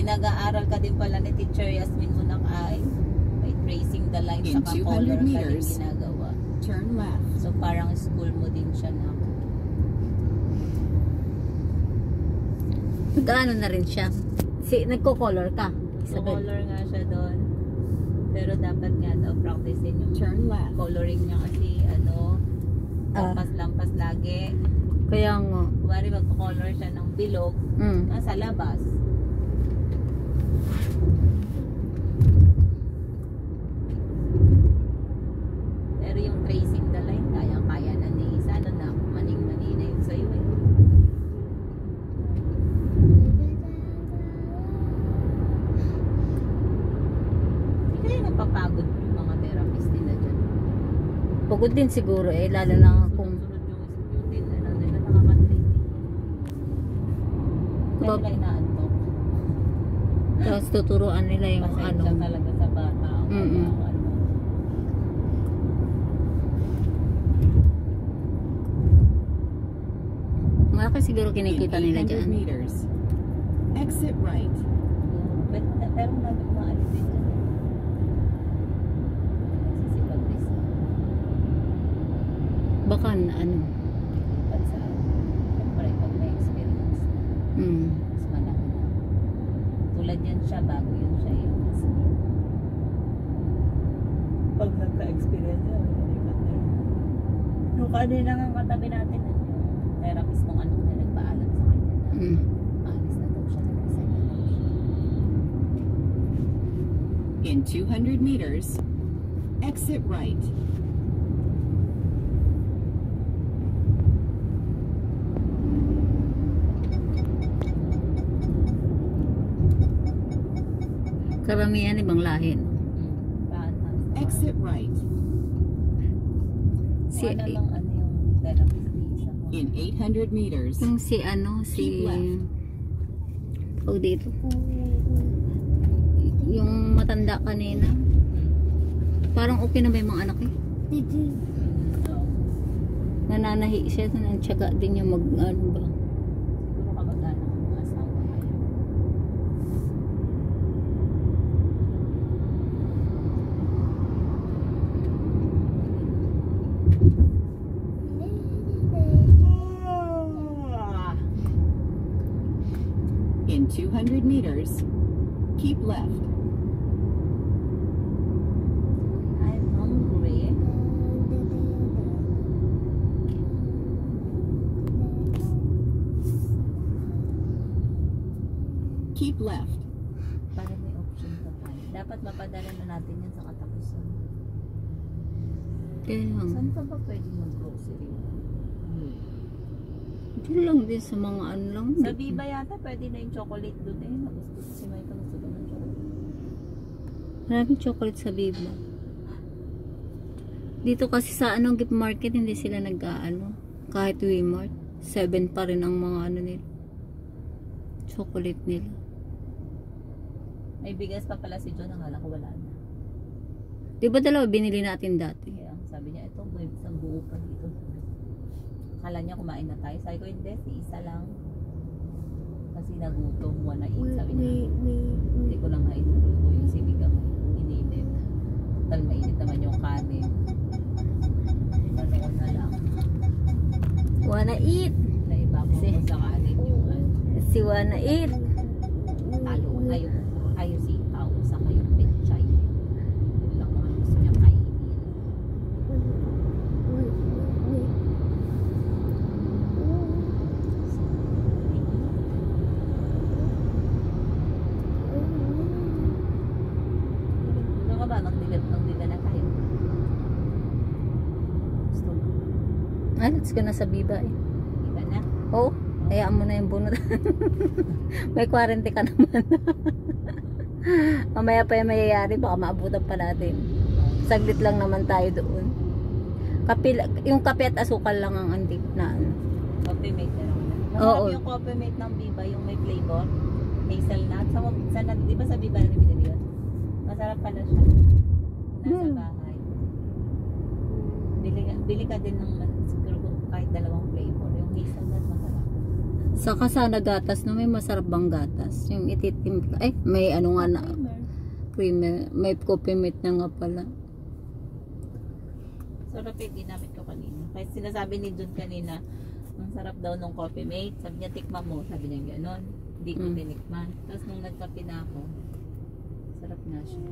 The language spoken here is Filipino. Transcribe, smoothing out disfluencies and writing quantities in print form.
Pinag-aaral ka din pala ni Teacher Yasmin Munakay. May tracing the line sa color ka din ginagawa. Turn left. So parang school mo din siya na. Nag-ano na rin siya. Nagko-color ka. Color nga siya doon. Pero dapat nga daw practicein yung coloring niya kasi lampas lagi. Kaya nga. Kuwari magko-color siya ng bilog nasa labas. Pero yung tracing the line, kaya na ni isa na maning-mani na yun sa'yo eh. Hindi kaya napapagod yung mga therapist nila dyan. Pagod din siguro lalo na kung sunod yung nila nakaka-treat. Kaya nila inaantok. tapos tuturuan nila yung Pasensya talaga sa bata. Malaki siguro kinikita nila dyan. Exit right. Pero maalis din dyan. Nagsisipag din siya. Baka ano. Pag sa siyempre pag may experience mas malaki na. Tulad yan siya, bago yun siya yung pag nagka-experience yan, yung kanina nga katabi natin yung therapist mong ano na nagpaalam sa kanya na maalis na daw siya, nag-resign na daw siya. In 200 meters, exit right. Karamihan ibang lahi. Exit right. Ano lang yung therapist isa mo. In 800 meters. Yung si dito. Yung matanda kanina. Parang okay na ba yung mga anak eh? Nananahi siya. Nantiyaga din yung ano ba. Siguro kamag-anak ng mga asawa kayo. In 200 meters, keep left. I'm hungry. Keep left. Para may option pa tayo. Dapat mapadala na natin yan sa katapusan. Kaya Saan pa ba pwede mag-grocery? ito lang din sa mga ano lang. Sa Viva yata pwede na yung chocolate doon eh. Nagusto si Michael gusto doon ng chocolate. Maraming chocolate sa Viva. Dito kasi sa gift market hindi sila nag-aano. Kahit Walmart, 7 pa rin ang mga ano nila. Chocolate nila. May bigas pa pala si John, ang alam ko wala na. Di ba dalawa binili natin dati? Kaya sabi niya, ito may isang buo pa dito. Akala niya kumain na tayo. Sabi ko, hindi, si isa lang. Kasi nagutom, wanna eat. Sabi niya, hindi ko lang haituloy ko yung sinigang ininit. Tal mainit naman yung kanin. Manoon na lang. Wanna eat! Naiba ko sa kanin yung Si wanna eat! talo. Ayaw sitaw. Saka yung pechay. Yun lang mga gusto niya kainin. Ano ka ba? Nagdilat na tayo. Gusto mo? Ay, let's go na sa Viva eh. Iba na? Oo, hayaan mo na yung bunot. May 40 ka naman. Mamaya pa yung mayayari, baka maabutan pa natin. Saglit lang naman tayo doon. Yung kape at asukal lang ang andip na ano. Coffee mate na lang. Oo. Masarap yung coffee mate ng Viva, yung may flavor. Hazelnut. Di ba sa Viva na binili yun? Masarap pala siya. Nasa bahay. Bili ka din ng siguro kahit dalawang flavor. Yung hazelnut masarap. Saka sana gatas no, may masarap bang gatas? Yung ititimpla. Ay, may ano nga na, creamer. May coffee mate na nga pala. Sarap yung ginamit ko kanina. Kaya sinasabi ni Jun kanina, ang sarap daw nung coffee mate. Sabi niya, tikma mo. Sabi niya gano'n. Hindi ko tinikman. Tapos nung nagkape na ako, sarap na siya.